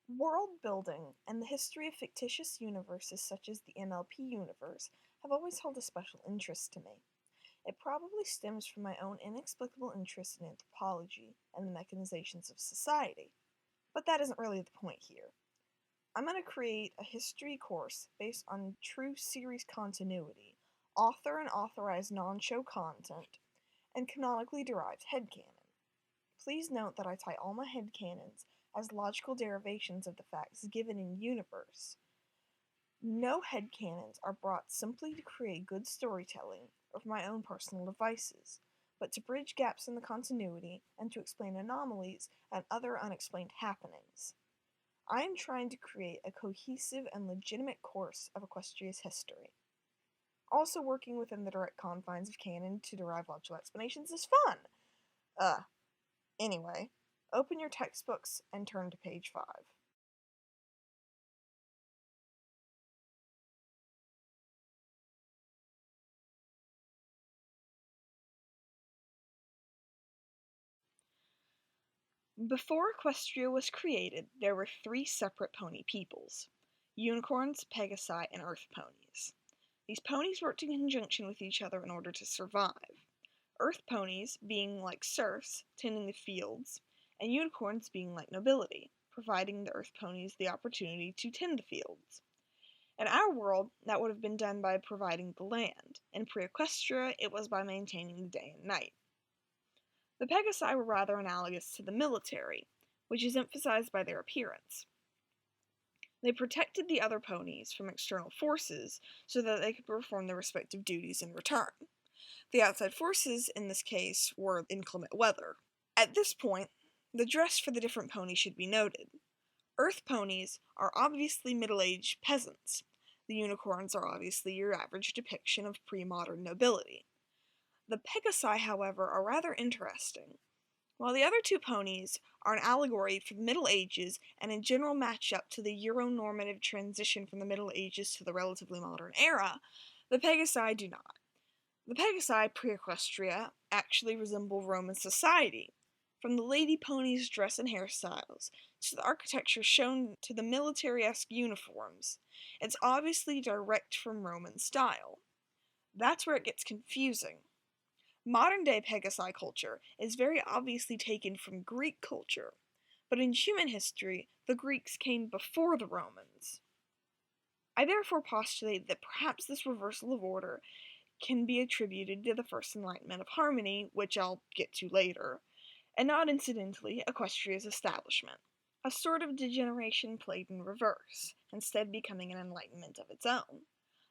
World building and the history of fictitious universes such as the MLP universe have always held a special interest to me. It probably stems from my own inexplicable interest in anthropology and the mechanizations of society, but that isn't really the point here. I'm going to create a history course based on true series continuity, author and authorized non-show content, and canonically derived headcanon. Please note that I tie all my headcanons as logical derivations of the facts given in universe. No headcanons are brought simply to create good storytelling or for my own personal devices, but to bridge gaps in the continuity and to explain anomalies and other unexplained happenings. I am trying to create a cohesive and legitimate course of Equestria's history. Also, working within the direct confines of canon to derive logical explanations is fun! Anyway, open your textbooks and turn to page 5. Before Equestria was created, there were 3 separate pony peoples: unicorns, pegasi, and earth ponies. These ponies worked in conjunction with each other in order to survive. Earth ponies being like serfs, tending the fields, and unicorns being like nobility, providing the earth ponies the opportunity to tend the fields. In our world, that would have been done by providing the land. In Pre-Equestria, it was by maintaining the day and night. The pegasi were rather analogous to the military, which is emphasized by their appearance. They protected the other ponies from external forces so that they could perform their respective duties in return. The outside forces, in this case, were inclement weather. At this point, the dress for the different ponies should be noted. Earth ponies are obviously middle-aged peasants. The unicorns are obviously your average depiction of pre-modern nobility. The pegasi, however, are rather interesting. While the other 2 ponies are an allegory for the Middle Ages and in general match up to the Euro-normative transition from the Middle Ages to the relatively modern era, the pegasi do not. The pegasi pre-Equestria actually resemble Roman society, from the lady ponies' dress and hairstyles to the architecture shown to the military-esque uniforms. It's obviously direct from Roman style. That's where it gets confusing. Modern-day pegasi culture is very obviously taken from Greek culture, but in human history, the Greeks came before the Romans. I therefore postulate that perhaps this reversal of order can be attributed to the first enlightenment of harmony, which I'll get to later, and not incidentally Equestria's establishment, a sort of degeneration played in reverse, instead becoming an enlightenment of its own.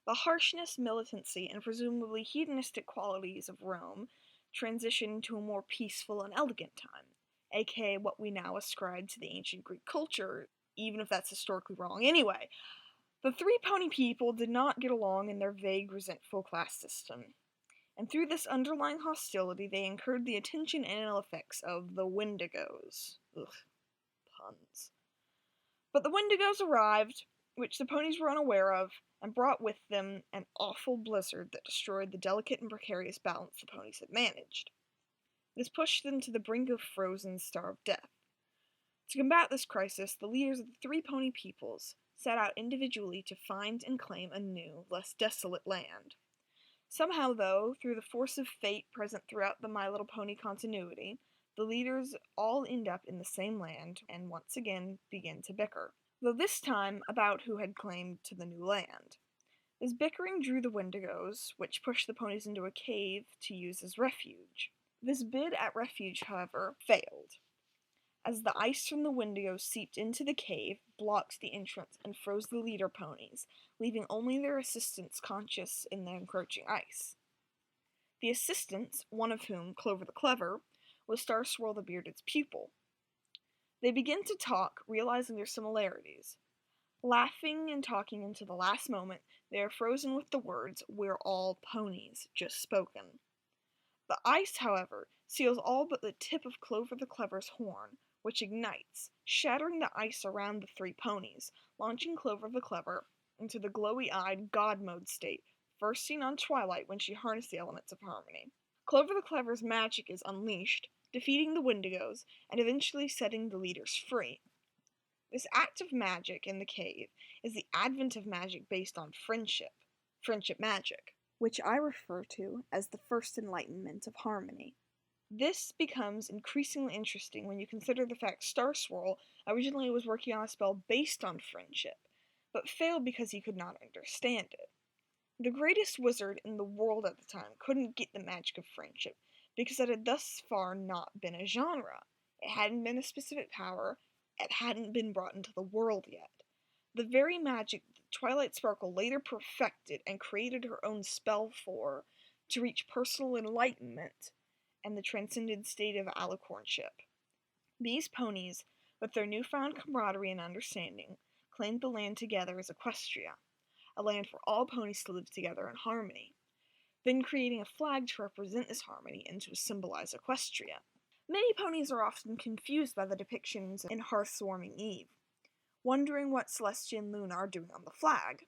The harshness, militancy, and presumably hedonistic qualities of Rome transitioned to a more peaceful and elegant time, aka what we now ascribe to the ancient Greek culture, even if that's historically wrong anyway. The 3 pony people did not get along in their vague, resentful class system, and through this underlying hostility they incurred the attention and ill effects of the Wendigos. Ugh, puns. But the Wendigos arrived, which the ponies were unaware of, and brought with them an awful blizzard that destroyed the delicate and precarious balance the ponies had managed. This pushed them to the brink of frozen, starved death. To combat this crisis, the leaders of the 3 pony peoples set out individually to find and claim a new, less desolate land. Somehow, though, through the force of fate present throughout the My Little Pony continuity, the leaders all end up in the same land and once again begin to bicker, though this time about who had claim to the new land. This bickering drew the Wendigos, which pushed the ponies into a cave to use as refuge. This bid at refuge, however, failed, as the ice from the Wendigos seeped into the cave, blocked the entrance, and froze the leader ponies, leaving only their assistants conscious in the encroaching ice. The assistants, one of whom, Clover the Clever, was Starswirl the Bearded's pupil. They begin to talk, realizing their similarities. Laughing and talking into the last moment, they are frozen with the words, "We're all ponies," just spoken. The ice, however, seals all but the tip of Clover the Clever's horn, which ignites, shattering the ice around the 3 ponies, launching Clover the Clever into the glowy-eyed God mode state, first seen on Twilight when she harnessed the elements of harmony. Clover the Clever's magic is unleashed, defeating the Wendigos and eventually setting the leaders free. This act of magic in the cave is the advent of magic based on friendship magic, which I refer to as the first enlightenment of harmony. This becomes increasingly interesting when you consider the fact Star Swirl originally was working on a spell based on friendship, but failed because he could not understand it. The greatest wizard in the world at the time couldn't get the magic of friendship because it had thus far not been a genre. It hadn't been a specific power, it hadn't been brought into the world yet. The very magic that Twilight Sparkle later perfected and created her own spell for to reach personal enlightenment and the transcended state of alicornship. These ponies, with their newfound camaraderie and understanding, claimed the land together as Equestria, a land for all ponies to live together in harmony, then creating a flag to represent this harmony and to symbolize Equestria. Many ponies are often confused by the depictions in Hearthwarming Eve, wondering what Celestia and Luna are doing on the flag.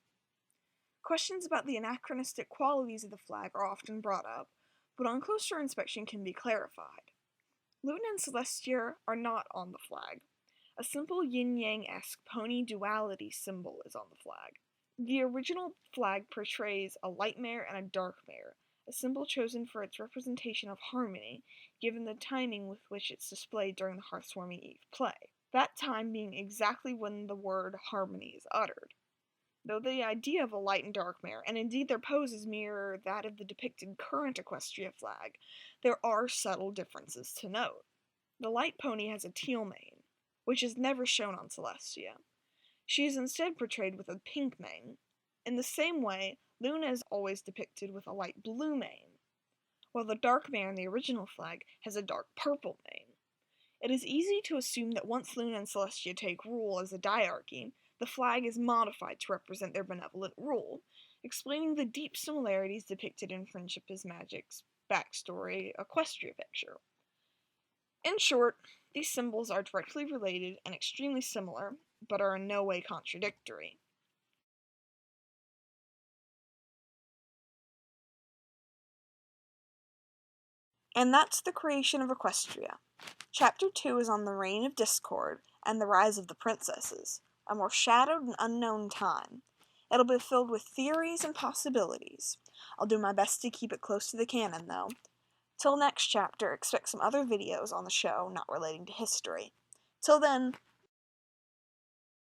Questions about the anachronistic qualities of the flag are often brought up, but on closer inspection can be clarified. Luna and Celestia are not on the flag. A simple yin-yang-esque pony duality symbol is on the flag. The original flag portrays a light mare and a dark mare, a symbol chosen for its representation of harmony, given the timing with which it's displayed during the Hearthwarming Eve play, that time being exactly when the word harmony is uttered. Though the idea of a light and dark mare, and indeed their poses, mirror that of the depicted current Equestria flag, there are subtle differences to note. The light pony has a teal mane, which is never shown on Celestia. She is instead portrayed with a pink mane. In the same way, Luna is always depicted with a light blue mane, while the dark mare in the original flag has a dark purple mane. It is easy to assume that once Luna and Celestia take rule as a diarchy, the flag is modified to represent their benevolent rule, explaining the deep similarities depicted in Friendship is Magic's backstory Equestria picture. In short, these symbols are directly related and extremely similar, but are in no way contradictory. And that's the creation of Equestria. Chapter 2 is on the reign of discord and the rise of the princesses, a more shadowed and unknown time. It'll be filled with theories and possibilities. I'll do my best to keep it close to the canon, though. Till next chapter, expect some other videos on the show not relating to history. Till then,